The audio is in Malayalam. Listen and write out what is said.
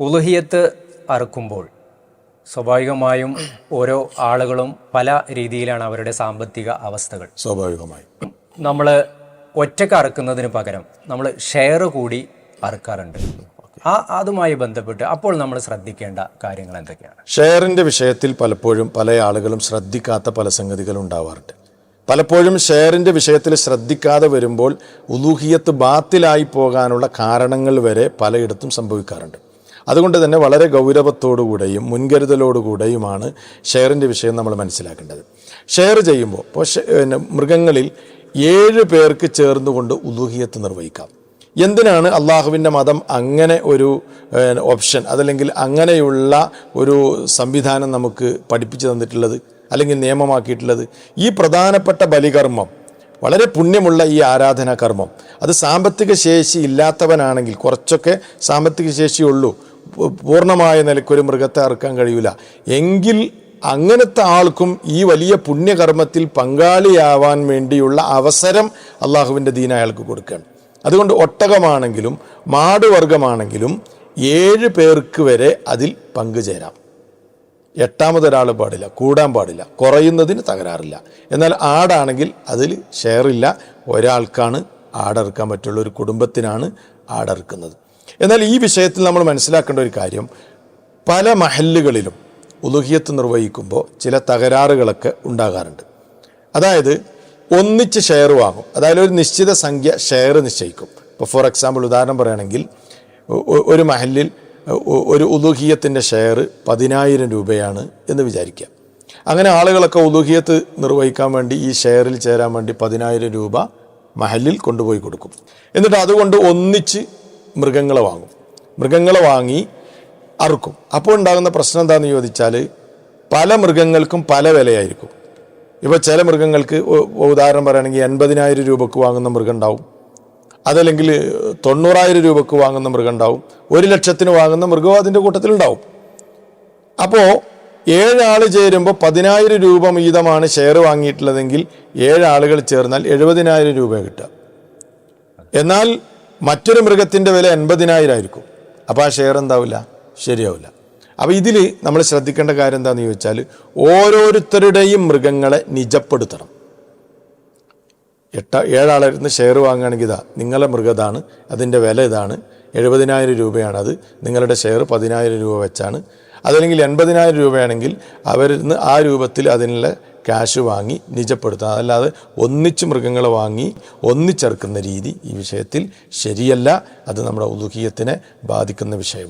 ഉളുഹിയത്ത് അറുക്കുമ്പോൾ സ്വാഭാവികമായും ഓരോ ആളുകളും പല രീതിയിലാണ് അവരുടെ സാമ്പത്തിക അവസ്ഥകൾ. സ്വാഭാവികമായും നമ്മൾ ഒറ്റക്ക് അറുക്കുന്നതിന് പകരം നമ്മൾ ഷെയർ കൂടി അറുക്കാറുണ്ട്. അതുമായി ബന്ധപ്പെട്ട് അപ്പോൾ നമ്മൾ ശ്രദ്ധിക്കേണ്ട കാര്യങ്ങൾ എന്തൊക്കെയാണ്? ഷെയറിൻ്റെ വിഷയത്തിൽ പലപ്പോഴും പല ആളുകളും ശ്രദ്ധിക്കാത്ത പല സംഗതികളും ഉണ്ടാവാറുണ്ട്. പലപ്പോഴും ഷെയറിൻ്റെ വിഷയത്തിൽ ശ്രദ്ധിക്കാതെ വരുമ്പോൾ ഉലൂഹിയത്ത് ബാത്തിലായി പോകാനുള്ള കാരണങ്ങൾ വരെ പലയിടത്തും സംഭവിക്കാറുണ്ട്. അതുകൊണ്ട് തന്നെ വളരെ ഗൗരവത്തോടുകൂടെയും മുൻകരുതലോടുകൂടെയുമാണ് ഷെയറിൻ്റെ വിഷയം നമ്മൾ മനസ്സിലാക്കേണ്ടത്. ഷെയർ ചെയ്യുമ്പോൾ ഇപ്പോൾ മൃഗങ്ങളിൽ 7 പേർക്ക് ചേർന്നുകൊണ്ട് ഉലൂഹിയത്ത് നിർവഹിക്കാം. എന്തിനാണ് അള്ളാഹുവിൻ്റെ മതം അങ്ങനെ ഒരു ഓപ്ഷൻ അതല്ലെങ്കിൽ അങ്ങനെയുള്ള ഒരു സംവിധാനം നമുക്ക് പഠിപ്പിച്ചു തന്നിട്ടുള്ളത് അല്ലെങ്കിൽ നിയമമാക്കിയിട്ടുള്ളത്? ഈ പ്രധാനപ്പെട്ട ബലികർമ്മം, വളരെ പുണ്യമുള്ള ഈ ആരാധനാ കർമ്മം, അത് സാമ്പത്തിക ശേഷി ഇല്ലാത്തവനാണെങ്കിൽ, കുറച്ചൊക്കെ സാമ്പത്തിക ശേഷിയുള്ളൂ, പൂർണ്ണമായ നിലയ്ക്കൊരു മൃഗത്തെ അറുക്കാൻ കഴിയില്ല എങ്കിൽ അങ്ങനത്തെ ആൾക്കും ഈ വലിയ പുണ്യകർമ്മത്തിൽ പങ്കാളിയാവാൻ വേണ്ടിയുള്ള അവസരം അള്ളാഹുവിൻ്റെ ദീൻ അയാൾക്ക് കൊടുക്കുകയാണ്. അതുകൊണ്ട് ഒട്ടകമാണെങ്കിലും മാടുവർഗമാണെങ്കിലും 7 പേർക്ക് വരെ അതിൽ പങ്കുചേരാം. 8ാമതൊരാൾ പാടില്ല, കൂടാൻ പാടില്ല, കുറയുന്നതിന് തകരാറില്ല. എന്നാൽ ആടാണെങ്കിൽ അതിൽ ഷെയറില്ല, ഒരാൾക്കാണ് ആടറുക്കാൻ പറ്റുള്ള, ഒരു കുടുംബത്തിനാണ് ആടറുക്കുന്നത്. എന്നാൽ ഈ വിഷയത്തിൽ നമ്മൾ മനസ്സിലാക്കേണ്ട ഒരു കാര്യം, പല മഹല്ലുകളിലും ഉലുഹിയത്ത് നിർവഹിക്കുമ്പോൾ ചില തകരാറുകളൊക്കെ ഉണ്ടാകാറുണ്ട്. അതായത് ഒന്നിച്ച് ഷെയർ വാങ്ങും, അതായത് ഒരു നിശ്ചിത സംഖ്യ ഷെയർ നിശ്ചയിക്കും. ഇപ്പോൾ ഫോർ എക്സാമ്പിൾ ഉദാഹരണം പറയുകയാണെങ്കിൽ, ഒരു മഹല്ലിൽ ഒരു ഉലുഹിയത്തിൻ്റെ ഷെയർ 10,000 രൂപയാണ് എന്ന് വിചാരിക്കുക. അങ്ങനെ ആളുകളൊക്കെ ഉലുഹിയത്ത് നിർവഹിക്കാൻ വേണ്ടി ഈ ഷെയറിൽ ചേരാൻ വേണ്ടി 10,000 രൂപ മഹല്ലിൽ കൊണ്ടുപോയി കൊടുക്കും. എന്നിട്ട് അതുകൊണ്ട് ഒന്നിച്ച് മൃഗങ്ങളെ വാങ്ങും, മൃഗങ്ങളെ വാങ്ങി അറുക്കും. അപ്പോൾ ഉണ്ടാകുന്ന പ്രശ്നം എന്താണെന്ന് ചോദിച്ചാൽ, പല മൃഗങ്ങൾക്കും പല വിലയായിരിക്കും. ഇപ്പോൾ ചില മൃഗങ്ങൾക്ക് ഉദാഹരണം പറയുകയാണെങ്കിൽ 80,000 രൂപക്ക് വാങ്ങുന്ന മൃഗം ഉണ്ടാവും, അതല്ലെങ്കിൽ 90,000 രൂപക്ക് വാങ്ങുന്ന മൃഗം ഉണ്ടാവും, 1,00,000 വാങ്ങുന്ന മൃഗവും അതിൻ്റെ കൂട്ടത്തിലുണ്ടാവും. അപ്പോൾ 7 ആൾ ചേരുമ്പോൾ 10,000 രൂപ വീതമാണ് ഷെയർ വാങ്ങിയിട്ടുള്ളതെങ്കിൽ 7 ആളുകൾ ചേർന്നാൽ 70,000 രൂപ കിട്ടുക. എന്നാൽ മറ്റൊരു മൃഗത്തിൻ്റെ വില 80,000 ആയിരിക്കും. അപ്പോൾ ആ ഷെയർ എന്താവില്ല, ശരിയാവില്ല. അപ്പോൾ ഇതിൽ നമ്മൾ ശ്രദ്ധിക്കേണ്ട കാര്യം എന്താണെന്ന് ചോദിച്ചാൽ, ഓരോരുത്തരുടെയും മൃഗങ്ങളെ നിജപ്പെടുത്തണം. 7 ആളായിരുന്നു ഷെയർ വാങ്ങുകയാണെങ്കിൽ ഇതാ നിങ്ങളുടെ മൃഗതാണ്, അതിൻ്റെ വില ഇതാണ്, 70,000 രൂപയാണത്, നിങ്ങളുടെ ഷെയർ 10,000 രൂപ വെച്ചാണ്. അതല്ലെങ്കിൽ 80,000 രൂപയാണെങ്കിൽ അവരിൽ നിന്ന് ആ രൂപത്തിൽ അതിനുള്ള ക്യാഷ് വാങ്ങി നിജപ്പെടുത്താം. അതല്ലാതെ ഒന്നിച്ച് മൃഗങ്ങളെ വാങ്ങി ഒന്നിച്ചെറുക്കുന്ന രീതി ഈ വിഷയത്തിൽ ശരിയല്ല. അത് നമ്മുടെ ഉലുഹിയത്തിനെ ബാധിക്കുന്ന വിഷയമാണ്.